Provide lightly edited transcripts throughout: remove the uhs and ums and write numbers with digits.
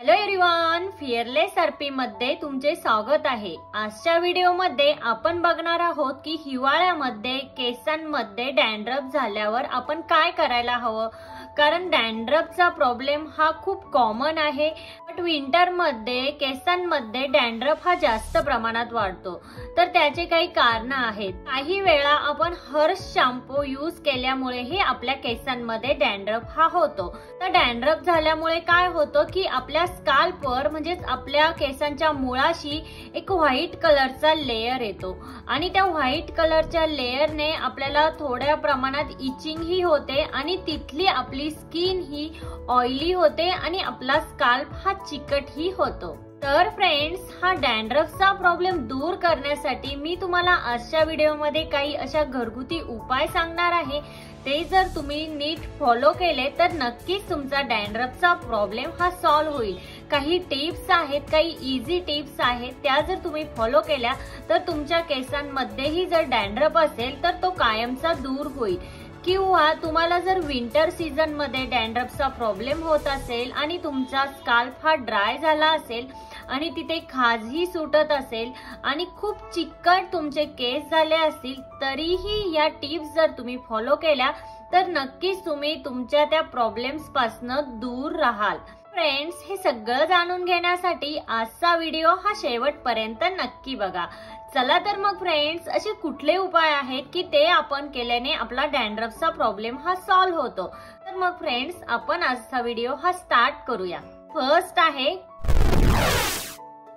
Hello everyone, fearless RP मध्ये तुमचे स्वागत आहे। आजच्या व्हिडिओमध्ये आपण बघणार आहोत की हिवाळ्यामध्ये केसांमध्ये डॅन्ड्रफ झाल्यावर आपण काय करायला हवं, कारण डॅन्ड्रफचा प्रॉब्लेम हा खूप कॉमन आहे। बट विंटर मध्ये केसांमध्ये डॅन्ड्रफ हा जास्त प्रमाणात वाढतो, तर त्याचे काही कारण आहेत। काही वेळा आपण हर्ष शॅम्पू यूज केल्यामुळेही आपल्या केसांमध्ये डॅन्ड्रफ हा होतो। तर डॅन्ड्रफ झाल्यामुळे काय होतं की आपल्या स्काल्पवर म्हणजेच आपल्या केसांच्या मुळाशी एक व्हाईट कलरचा लेयर येतो आणि त्या व्हाईट कलरच्या लेयरने आपल्याला थोड्या प्रमाणात इचिंग ही होते आणि तिथली आपली स्किन ही ऑइली होते आणि आपला स्काल्प हा चिकट ही होतो। तर फ्रेंड्स, हा डॅन्ड्रफचा प्रॉब्लेम दूर करण्यासाठी मी तुम्हाला आजच्या व्हिडिओमध्ये काही अशा घरगुती उपाय सांगणार आहे। ते जर तुम्ही नीट फॉलो केले तर नक्कीच तुमचा डॅन्ड्रफचा प्रॉब्लेम हा सॉल्व्ह होईल। काही टिप्स आहेत, काही इझी टिप्स आहेत, त्या जर तुम्ही फॉलो केल्या तर तुमच्या केसांमध्येही जर डॅन्ड्रफ असेल तर तो कायमचा दूर होईल। किंवा तुम्हाला जर विंटर सीझन मध्ये डॅन्ड्रफचा प्रॉब्लेम होत असेल आणि तुमचा स्काल्प हा ड्राय झाला असेल आणि तिथे खाजही सुटत असेल आणि खूप चिकट तुमचे केस झाले असतील, तरीही या टिप्स जर तुम्ही फॉलो केल्या तर नक्कीच तुम्ही तुमच्या त्या प्रॉब्लेम्स पासून दूर राहाल। फ्रेंड्स, हे सगळं जाणून घेण्यासाठी आजचा व्हिडिओ हा शेवटपर्यंत नक्की बघा। चला तर मग फ्रेंड्स, असे कुठले उपाय आहेत की ते आपण केल्याने आपला डॅन्ड्रफचा प्रॉब्लेम हा सॉल्व्ह होतो। तर मग फ्रेंड्स, आपण आजचा व्हिडिओ हा स्टार्ट करूया। फर्स्ट आहे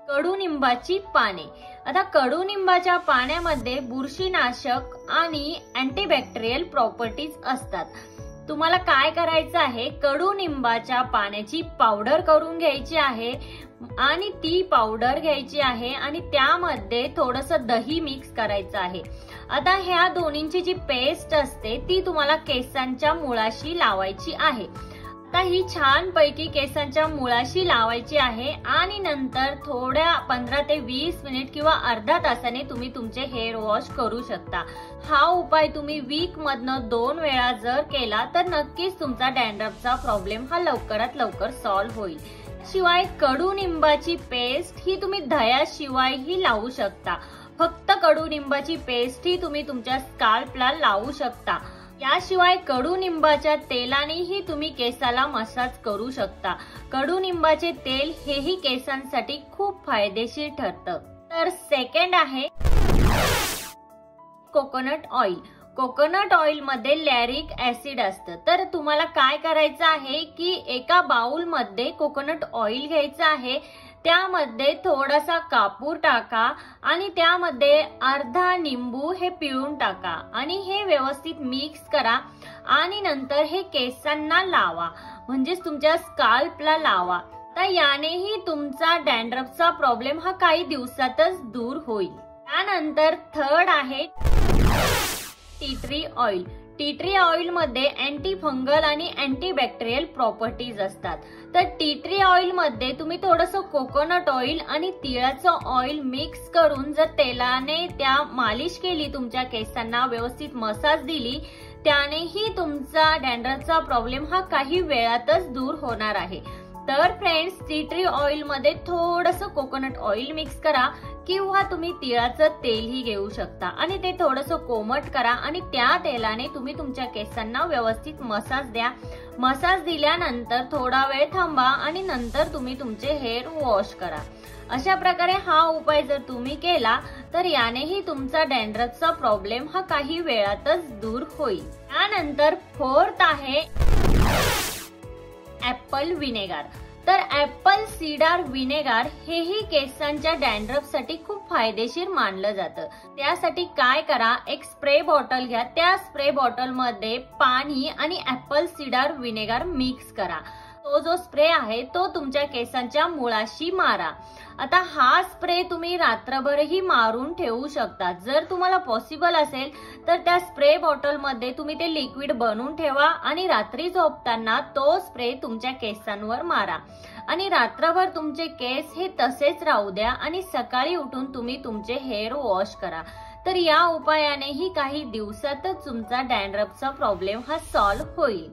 कडुनिंबाची पाने। आता कडुनिंबाच्या पाण्यामध्ये बुरशीनाशक आणि अँटीबॅक्टेरियल प्रॉपर्टीज असतात। तुम्हाला काय करायचं आहे, कडुनिंबाच्या पाण्याची पावडर करून घ्यायची आहे आणि ती पावडर घ्यायची आहे आणि त्यामध्ये थोडंसं दही मिक्स करायचं आहे। आता ह्या दोन्हींची जी पेस्ट असते ती तुम्हाला केसांच्या मुळाशी लावायची आहे। आता ही छान पैकी केसांच्या मुळाशी लावायची आहे आणि नंतर थोड्या 15 ते 20 मिनिट किंवा अर्धा तासाने तुम्ही तुमचे हेअर वॉश करू शकता। हा उपाय तुम्ही वीक मधनं 2 वेळा जर केला तर नक्कीच तुमचा डॅन्ड्रफचा प्रॉब्लेम हा लवकरात लवकर सॉल्व्ह होईल। शिवाय कडुनिंबाची पेस्ट ही तुम्ही दह्याशिवाय ही लावू शकता। फक्त कडुनिंबाची पेस्ट ही तुम्ही तुमच्या स्काल्पला लावू शकता। याशिवाय कडुनिंबाच्या तेलानेही तुम्ही केसाला मसाज करू शकता। कडुनिंबाचे तेल हेही केसांसाठी खूप फायदेशीर ठरतं। तर सेकंड आहे कोकोनट ऑइल। कोकोनट ऑइल मध्ये लॅरिक ऍसिड असतं। तर तुम्हाला काय करायचं आहे की एका बाउल मध्ये कोकोनट ऑइल घ्यायचं आहे, त्यामध्ये थोडासा कापूर टाका आणि त्यामध्ये अर्धा निंबू हे पिळून टाका आणि हे व्यवस्थित मिक्स करा आणि नंतर हे केसांना लावा, म्हणजेच तुमच्या स्काल्पला लावा। तर यानेही तुमचा डॅन्ड्रफचा प्रॉब्लेम हा काही दिवसातच दूर होईल। त्यानंतर थर्ड आहे tea tree oil. Tea tree oil मध्ये अँटी फंगल आणि अँटीबॅक्टेरियल प्रॉपर्टीज असतात। तर टी ट्री ऑइल मध्ये तुम्ही थोडंसं कोकोनट ऑइल आणि तिळाचं ऑइल मिक्स करून जर तेलाने त्या मालिश केली, तुमच्या केसांना व्यवस्थित मसाज दिली, त्यानेही तुमचा डॅन्ड्रफचा प्रॉब्लेम हा काही वेळातच दूर होणार आहे। तर फ्रेंड्स, टी ट्री ऑइल मध्ये थोडंसं कोकोनट ऑइल मिक्स करा किंवा तुम्ही तिळाचं तेलही घेऊ शकता आणि ते थोडंसं कोमट करा आणि त्या तेलाने तुम्ही तुमच्या केसांना व्यवस्थित मसाज द्या। मसाज दिल्यानंतर थोडा वेळ थांबा आणि नंतर तुम्ही तुमचे हेअर वॉश करा। अशा प्रकारे हा उपाय जर तुम्ही केला तर यानेही तुमचा डॅन्ड्रफचा प्रॉब्लेम हा काही वेळातच दूर होईल। त्यानंतर फोर्थ आहे ऍपल विनेगर। तर ऍपल सीडर विनेगर हेही केसांच्या डॅन्ड्रफ साठी खूप फायदेशीर मानलं जातं। त्यासाठी काय करा, एक स्प्रे बॉटल घ्या, त्या स्प्रे बॉटल मध्ये पाणी आणि ऍपल सीडर विनेगर मिक्स करा। तो जो स्प्रे आहे तो तुमच्या केसांच्या मुळाशी मारा। आता हा स्प्रे तुम्ही रात्रभरही मारून ठेवू शकता। जर तुम्हाला पॉसिबल असेल तर त्या स्प्रे बॉटल मध्ये तुम्ही ते लिक्विड बनवून ठेवा आणि रात्री झोपताना तो स्प्रे तुमच्या केसांवर मारा आणि रात्रभर तुमचे केस हे तसेच राहू द्या आणि सकाळी उठून तुम्ही तुमचे हेअर वॉश करा। तर या उपायानेही काही दिवसातच तुमचा डॅन्ड्रफचा प्रॉब्लेम हा सॉल्व्ह होईल।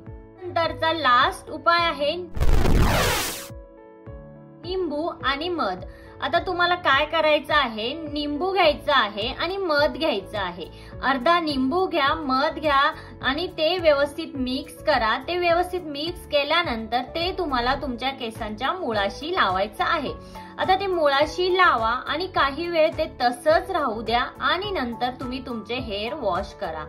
नंतरचा लास्ट उपाय आहे निंबू आणि मध। आता तुम्हाला काय करायचं आहे, निंबू घ्यायचं आहे आणि मध घ्यायचं आहे। अर्धा निंबू घ्या, मध घ्या आणि ते व्यवस्थित मिक्स करा। ते व्यवस्थित मिक्स केल्यानंतर ते तुम्हाला तुमच्या केसांच्या मुळाशी लावायचं आहे। आता ते मुळाशी लावा आणि काही वेळ ते तसंच राहू द्या आणि नंतर तुम्ही तुमचे हेअर वॉश करा।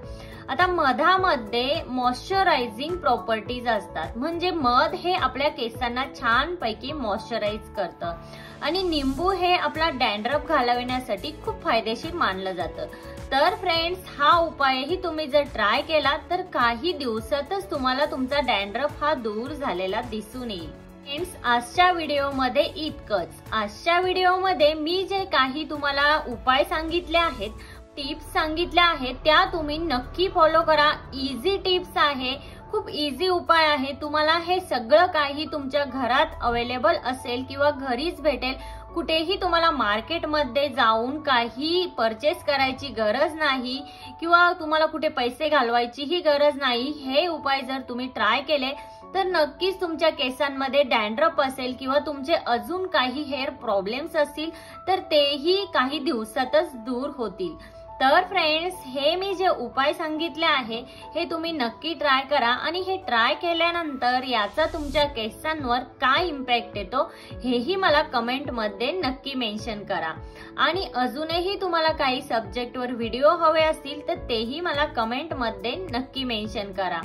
आता मधामध्ये मॉइश्चरायझिंग प्रॉपर्टीज असतात, म्हणजे मध हे आपल्या केसांना छान पैकी मॉइश्चराइज करतं आणि निंबू हे आपला डॅन्ड्रफ घालवण्यासाठी खूप फायदेशीर मानलं जातं। तर फ्रेंड्स, हा उपायही तुम्ही जर ट्राय केला तर काही दिवसातच तुम्हाला तुमचा डॅन्ड्रफ हा दूर झालेला दिसून येईल। फ्रेंड्स, आजच्या व्हिडिओमध्ये इतकंच। आजच्या व्हिडिओमध्ये मी जे काही तुम्हाला उपाय सांगितले आहेत, टिप्स सांगितल्या आहेत, त्या तुम्ही नक्की फॉलो करा। इझी टिप्स आहे, खूप इझी उपाय आहे। तुम्हाला हे सगळं काही तुमच्या घरात अवेलेबल असेल किंवा घरीच भेटेल। कुठेही तुम्हाला मार्केटमध्ये जाऊन काही परचेस करायची गरज नाही किंवा तुम्हाला कुठे पैसे घालवायचीही गरज नाही। हे उपाय जर तुम्ही ट्राय केले तर नक्कीच तुमच्या केसांमध्ये डॅन्ड्रफ असेल किंवा तुमचे अजून काही हेअर प्रॉब्लेम्स असतील तर तेही काही दिवसातच दूर होतील। तर फ्रेंड्स, हे मी जे उपाय सांगितले आहे हे तुम्ही नक्की ट्राय करा आणि हे ट्राय केल्यानंतर याचा तुमच्या केसांवर काय इम्पॅक्ट येतो हेही मला कमेंटमध्ये नक्की मेन्शन करा। आणि अजूनही तुम्हाला काही सब्जेक्टवर व्हिडिओ हवे असतील तर तेही मला कमेंटमध्ये नक्की मेन्शन करा।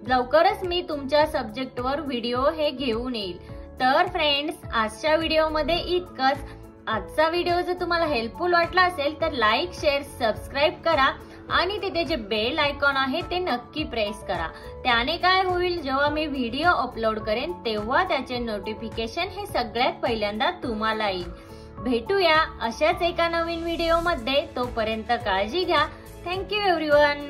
लवकरच मी तुमच्या सब्जेक्टवर व्हिडिओ हे घेऊन येईल। तर फ्रेंड्स, आजच्या व्हिडिओमध्ये इतकंच। आजचा व्हिडिओ जर तुम्हाला हेल्पफुल वाटला असेल तर लाईक, शेअर, सबस्क्राईब करा आणि तिथे जे बेल आयकॉन आहे ते नक्की प्रेस करा। त्याने काय होईल, जेव्हा मी व्हिडिओ अपलोड करेन तेव्हा त्याचे नोटिफिकेशन हे सगळ्यात पहिल्यांदा तुम्हाला येईल। भेटूया अशाच एका नवीन व्हिडिओमध्ये, तोपर्यंत काळजी घ्या। Thank you everyone.